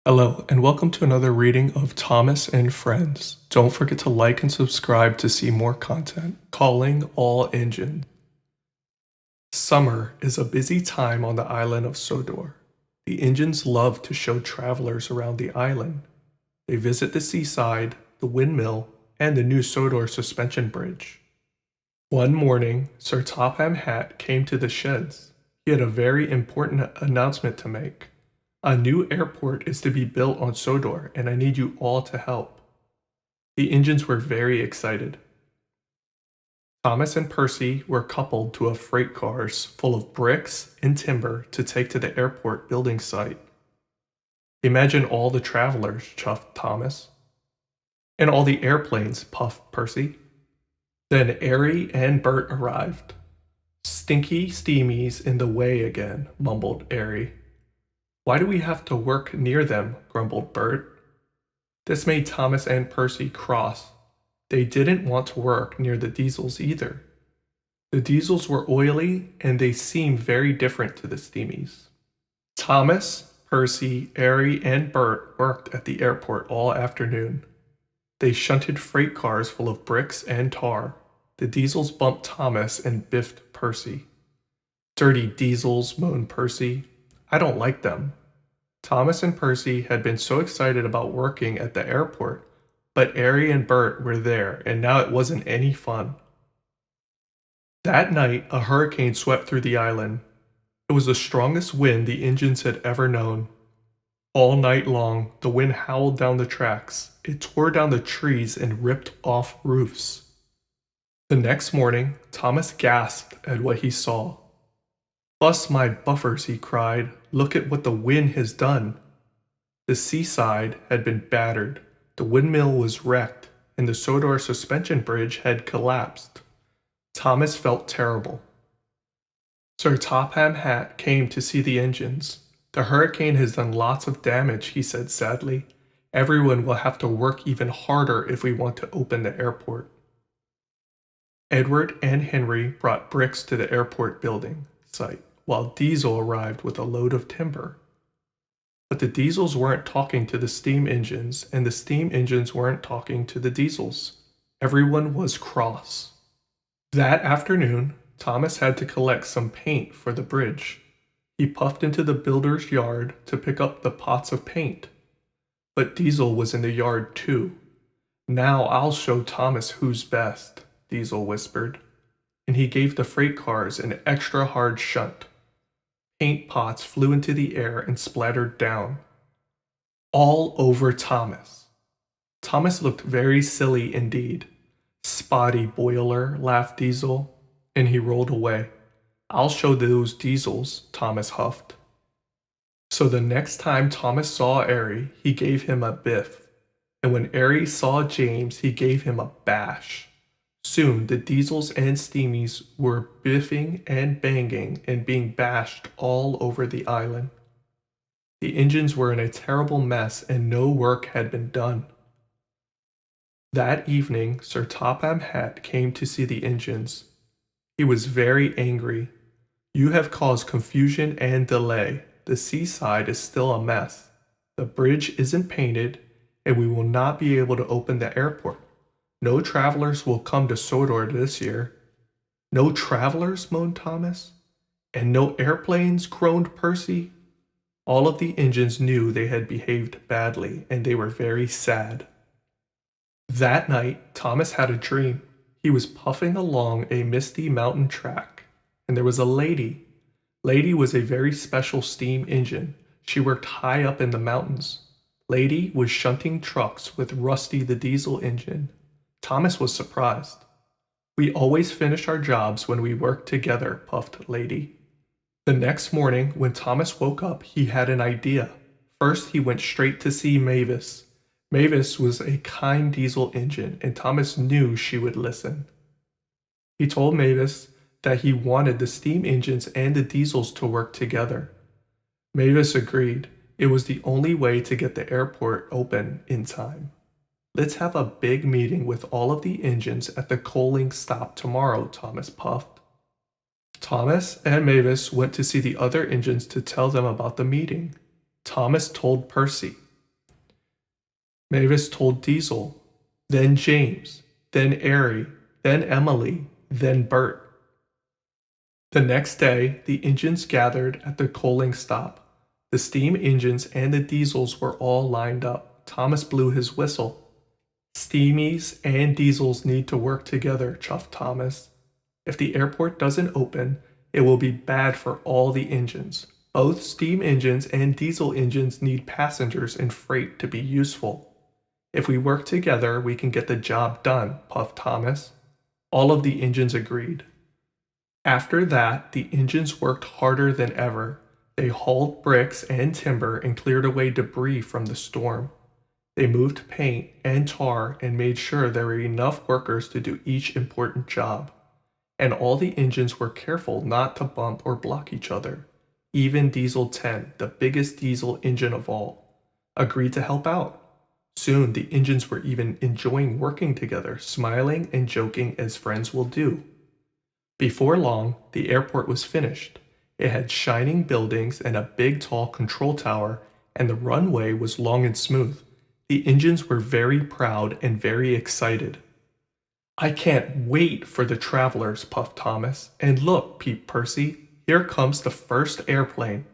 Hello, and welcome to another reading of Thomas and Friends. Don't forget to like and subscribe to see more content. Calling all engines. Summer is a busy time on the island of Sodor. The engines love to show travelers around the island. They visit the seaside, the windmill, and the new Sodor suspension bridge. One morning, Sir Topham Hatt came to the sheds. He had a very important announcement to make. A new airport is to be built on Sodor, and I need you all to help. The engines were very excited. Thomas and Percy were coupled to a freight cars full of bricks and timber to take to the airport building site. Imagine all the travelers, chuffed Thomas. And all the airplanes, puffed Percy. Then Airy and Bert arrived. Stinky steamies in the way again, mumbled Airy. Why do we have to work near them? Grumbled Bert. This made Thomas and Percy cross. They didn't want to work near the Diesels either. The Diesels were oily and they seemed very different to the steamies. Thomas, Percy, Airy, and Bert worked at the airport all afternoon. They shunted freight cars full of bricks and tar. The Diesels bumped Thomas and biffed Percy. Dirty Diesels, moaned Percy. I don't like them. Thomas and Percy had been so excited about working at the airport, but Airy and Bert were there, and now it wasn't any fun. That night, a hurricane swept through the island. It was the strongest wind the engines had ever known. All night long, the wind howled down the tracks. It tore down the trees and ripped off roofs. The next morning, Thomas gasped at what he saw. Bust my buffers, he cried. Look at what the wind has done. The seaside had been battered, the windmill was wrecked, and the Sodor suspension bridge had collapsed. Thomas felt terrible. Sir Topham Hatt came to see the engines. The hurricane has done lots of damage, he said sadly. Everyone will have to work even harder if we want to open the airport. Edward and Henry brought bricks to the airport building site, while Diesel arrived with a load of timber. But the Diesels weren't talking to the steam engines, and the steam engines weren't talking to the Diesels. Everyone was cross. That afternoon, Thomas had to collect some paint for the bridge. He puffed into the builder's yard to pick up the pots of paint. But Diesel was in the yard too. Now I'll show Thomas who's best, Diesel whispered, and he gave the freight cars an extra hard shunt. Paint pots flew into the air and splattered down. All over Thomas. Thomas looked very silly indeed. Spotty boiler, laughed Diesel, and he rolled away. I'll show those Diesels, Thomas huffed. So the next time Thomas saw Airy, he gave him a biff, and when Airy saw James, he gave him a bash. Soon the Diesels and steamies were biffing and banging and being bashed all over the island. The engines were in a terrible mess and no work had been done. That evening, Sir Topham Hatt came to see the engines. He was very angry. You have caused confusion and delay. The seaside is still a mess. The bridge isn't painted, and we will not be able to open the airport. No travelers will come to Sodor this year. No travelers, moaned Thomas. And no airplanes, groaned Percy. All of the engines knew they had behaved badly, and they were very sad. That night, Thomas had a dream. He was puffing along a misty mountain track, and there was a lady. Lady was a very special steam engine. She worked high up in the mountains. Lady was shunting trucks with Rusty the diesel engine. Thomas was surprised. We always finish our jobs when we work together, puffed Lady. The next morning, when Thomas woke up, he had an idea. First, he went straight to see Mavis. Mavis was a kind diesel engine, and Thomas knew she would listen. He told Mavis that he wanted the steam engines and the diesels to work together. Mavis agreed. It was the only way to get the airport open in time. Let's have a big meeting with all of the engines at the coaling stop tomorrow, Thomas puffed. Thomas and Mavis went to see the other engines to tell them about the meeting. Thomas told Percy, Mavis told Diesel, then James, then Airy, then Emily, then Bert. The next day, the engines gathered at the coaling stop. The steam engines and the diesels were all lined up. Thomas blew his whistle. Steamies and diesels need to work together, chuffed Thomas. If the airport doesn't open, it will be bad for all the engines. Both steam engines and diesel engines need passengers and freight to be useful. If we work together, we can get the job done, puffed Thomas. All of the engines agreed. After that, the engines worked harder than ever. They hauled bricks and timber and cleared away debris from the storm. They moved paint and tar and made sure there were enough workers to do each important job. And all the engines were careful not to bump or block each other. Even Diesel 10, the biggest diesel engine of all, agreed to help out. Soon the engines were even enjoying working together, smiling and joking as friends will do. Before long, the airport was finished. It had shining buildings and a big tall control tower, and the runway was long and smooth. The engines were very proud and very excited. I can't wait for the travelers, puffed Thomas. And look, peeped Percy, here comes the first airplane.